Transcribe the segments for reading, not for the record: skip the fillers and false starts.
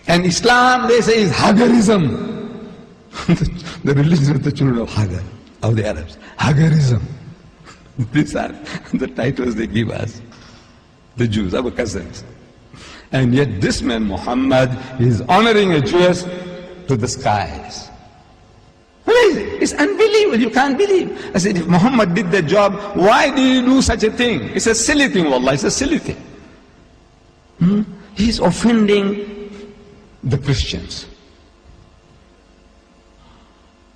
And Islam, they say, is Hagarism. The religion of the children of Hagar, of the Arabs. Hagarism. These are the titles they give us, the Jews, our cousins. And yet this man, Muhammad, is honoring a Jewess to the skies. Amazing. It's unbelievable. You can't believe. I said, if Muhammad did that job, why did he do such a thing? It's a silly thing, wallah. It's a silly thing. He's offending the Christians.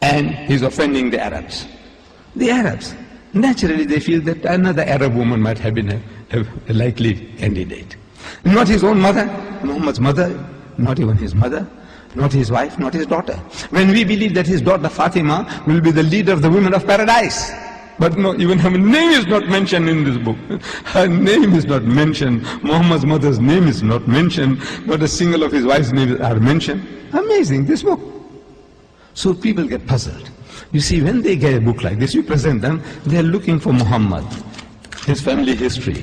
And he's offending the Arabs. The Arabs, naturally they feel that another Arab woman might have been a likely candidate. Not his own mother, Muhammad's mother, not even his mother, not his wife, not his daughter. When we believe that his daughter Fatima will be the leader of the women of paradise. But no, even her name is not mentioned in this book. Her name is not mentioned. Muhammad's mother's name is not mentioned. Not a single of his wife's names are mentioned. Amazing, this book. So people get puzzled. You see, when they get a book like this, you present them, they are looking for Muhammad, his family history.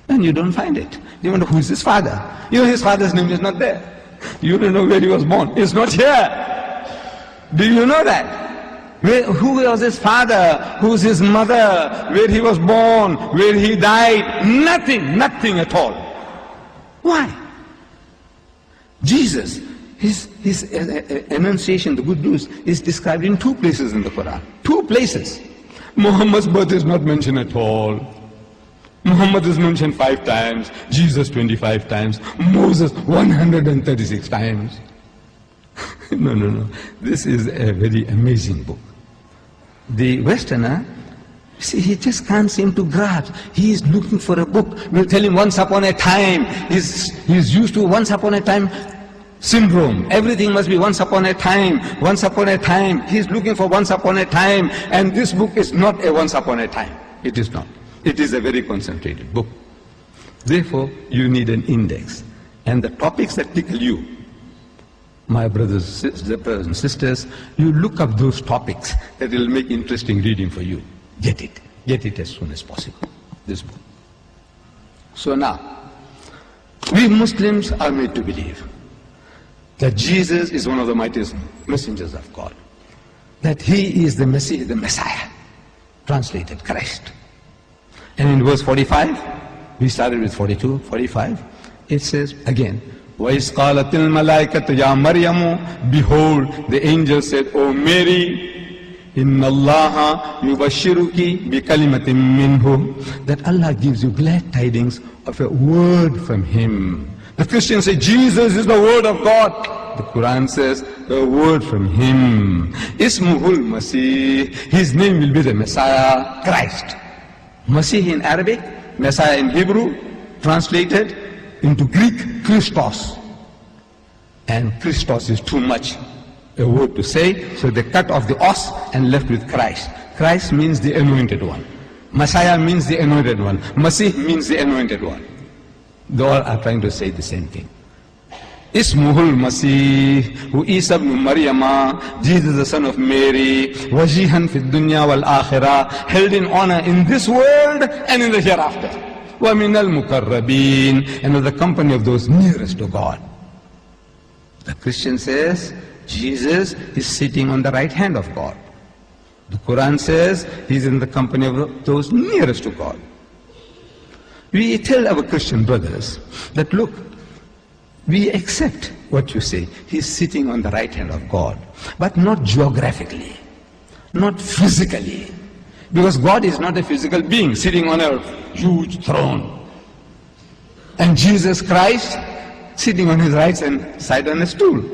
And you don't find it. You wonder who is his father. You know his father's name is not there. You don't know where he was born. It's not here. Do you know that? Who was his father? Who's his mother? Where he was born? Where he died? Nothing, nothing at all. Why? Jesus, his enunciation, the good news, is described in 2 places in the Quran. 2 places. Muhammad's birth is not mentioned at all. Muhammad is mentioned 5 times, Jesus 25 times, Moses 136 times. No. This is a very amazing book. The Westerner, see, he just can't seem to grasp. He is looking for a book. We'll tell him once upon a time. He's used to once upon a time syndrome. Everything must be once upon a time, once upon a time. He's looking for once upon a time. And this book is not a once upon a time. It is not. It is a very concentrated book. Therefore, you need an index. And the topics that tickle you, my brothers and sisters, you look up those topics that will make interesting reading for you. Get it. Get it as soon as possible. This book. So now, we Muslims are made to believe that Jesus is one of the mightiest messengers of God. That he is the Messiah, translated Christ. And in verse 45, we started with 42, 45, it says again, وَإِذْ قَالَتِ الْمَلَائِكَةُ يَا مَرْيَمُ, behold, the angel said, O Mary, إِنَّ اللَّهَ يُبَشِّرُكِ بِكَلِمَةٍ مِّنْهُ, that Allah gives you glad tidings of a word from him. The Christians say Jesus is the word of God. The Quran says the word from him. Ismuhul Masih, his name will be the Messiah, Christ. Masih in Arabic, Messiah in Hebrew, translated into Greek, Christos. And Christos is too much a word to say, so they cut off the os and left with Christ. Christ means the anointed one. Messiah means the anointed one. Masih means the anointed one. They all are trying to say the same thing. Ismuhul Masih, who Isa ibn Maryama, Jesus the son of Mary, wajihan fi dunya wal akhirah, held in honor in this world and in the hereafter. Wa minal mukarrabin, and of the company of those nearest to God. The Christian says Jesus is sitting on the right hand of God. The Quran says he's in the company of those nearest to God. We tell our Christian brothers that look, we accept what you say. He's sitting on the right hand of God, but not geographically, not physically. Because God is not a physical being sitting on a huge throne. And Jesus Christ sitting on his right side on a stool.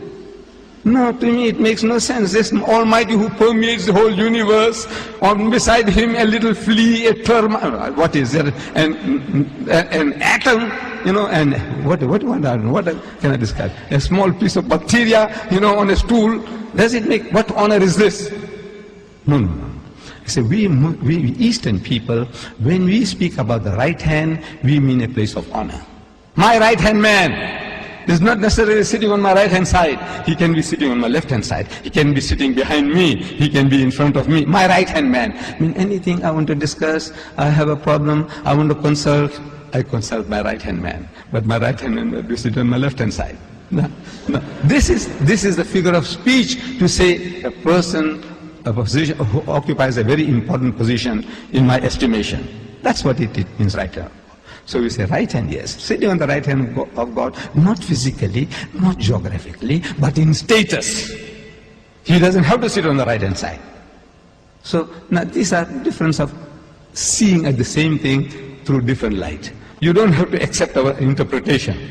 No, to me it makes no sense. This Almighty who permeates the whole universe, on beside him a little flea, a termite, what is it? An atom, you know, and what can I describe? A small piece of bacteria, you know, on a stool. Does it make, what honor is this? No. I say, we Eastern people, when we speak about the right hand, we mean a place of honor. My right hand man is not necessarily sitting on my right hand side. He can be sitting on my left hand side. He can be sitting behind me. He can be in front of me. My right hand man. I mean, anything I want to discuss, I have a problem, I want to consult, I consult my right hand man. But my right hand man will be sitting on my left hand side. No, no. This is the figure of speech to say a person, a position who occupies a very important position in my estimation. That's what it means right now. So we say right hand, yes. Sitting on the right hand of God, not physically, not geographically, but in status. He doesn't have to sit on the right hand side. So now these are difference of seeing at the same thing through different light. You don't have to accept our interpretation.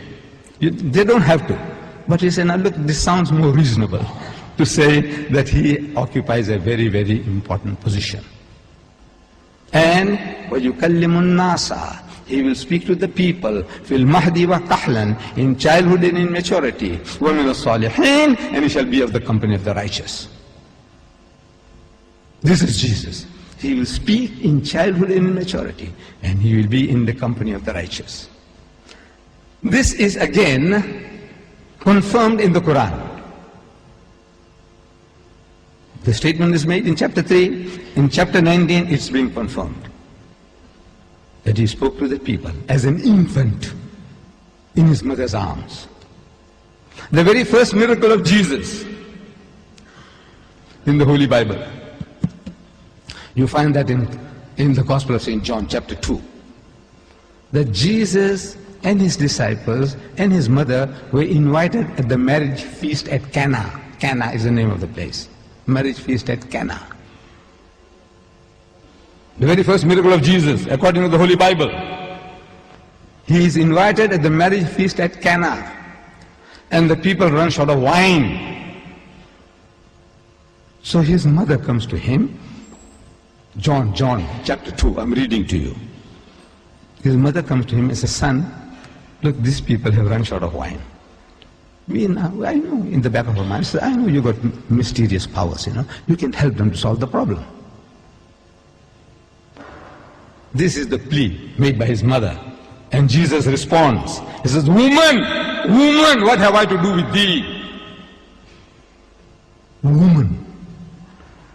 They don't have to. But you say, now look, this sounds more reasonable to say that he occupies a very, very important position. And وَيُكَلِّمُ النَّاسَ, he will speak to the people, فِي الْمَهْدِ وَكَحْلًا, in childhood and in maturity, وَمِنَ الصَّالِحِينَ, and he shall be of the company of the righteous. This is Jesus. He will speak in childhood and in maturity, and he will be in the company of the righteous. This is again confirmed in the Quran. The statement is made in chapter 3. In chapter 19, it's being confirmed. That he spoke to the people as an infant in his mother's arms. The very first miracle of Jesus in the Holy Bible. You find that in the Gospel of St. John, chapter 2. That Jesus and his disciples and his mother were invited at the marriage feast at Cana. Cana is the name of the place. Marriage feast at Cana. The very first miracle of Jesus, according to the Holy Bible. He is invited at the marriage feast at Cana, and the people run short of wine. So his mother comes to him. John chapter 2, I'm reading to you. His mother comes to him and says, son, look, these people have run short of wine. I know in the back of our minds, I know you got mysterious powers, you can help them to solve the problem. This is the plea made by his mother. And Jesus responds. He says, woman, what have I to do with thee? Woman,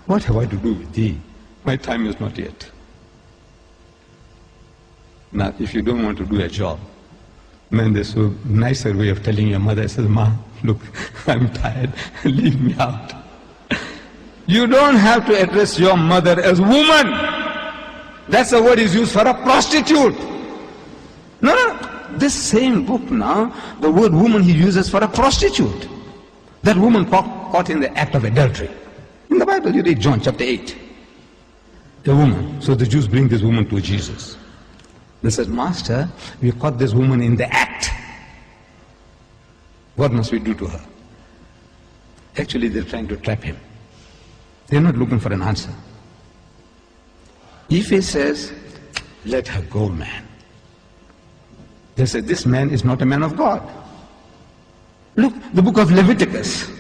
what have I to do with thee? My time is not yet. Now, if you don't want to do a job, man, there's a nicer way of telling your mother, says, Ma, look, I'm tired, leave me out. You don't have to address your mother as woman. That's the word is used for a prostitute. No. This same book now, the word woman he uses for a prostitute. That woman caught in the act of adultery. In the Bible, you read John chapter 8. A woman. So the Jews bring this woman to Jesus. They said, Master, we caught this woman in the act. What must we do to her? Actually, they're trying to trap him. They're not looking for an answer. If he says, let her go, man, they said, this man is not a man of God. Look, the book of Leviticus,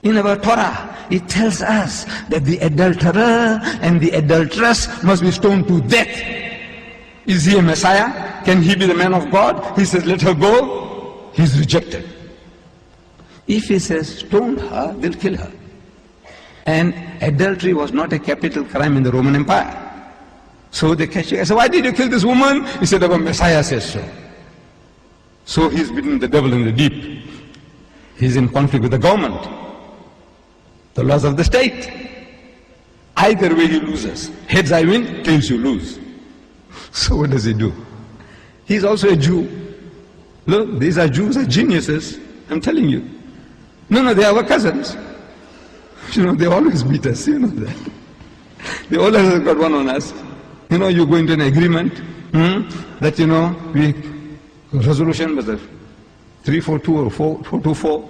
in our Torah, it tells us that the adulterer and the adulteress must be stoned to death. Is he a Messiah? Can he be the man of God? He says, let her go. He's rejected. If he says, stone her, they'll kill her. And adultery was not a capital crime in the Roman Empire. So they catch him. I said, why did you kill this woman? He said, our Messiah says so. So he's beaten the devil in the deep. He's in conflict with the government, the laws of the state. Either way he loses. Heads I win, tails you lose. So what does he do? He's also a Jew. Look, these are Jews, are geniuses. I'm telling you. No, they are our cousins. They always beat us, that. They always have got one on us. You go into an agreement that, resolution was 342 or 424.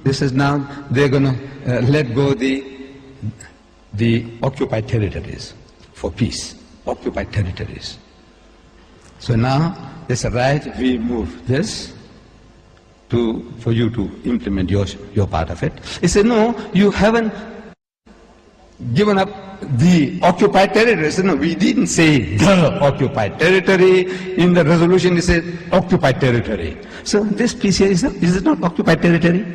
This is now they're going to let go the occupied territories for peace. Occupied territories. So now they said, right, we move this for you to implement your part of it. He said, no, you haven't given up the occupied territory. He said, no, we didn't say the occupied territory. In the resolution it said occupied territory. So this piece here, is it not occupied territory?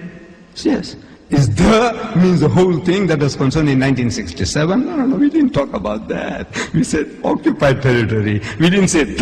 Yes. Is the means the whole thing that was concerned in 1967? No, we didn't talk about that. We said occupied territory. We didn't say the.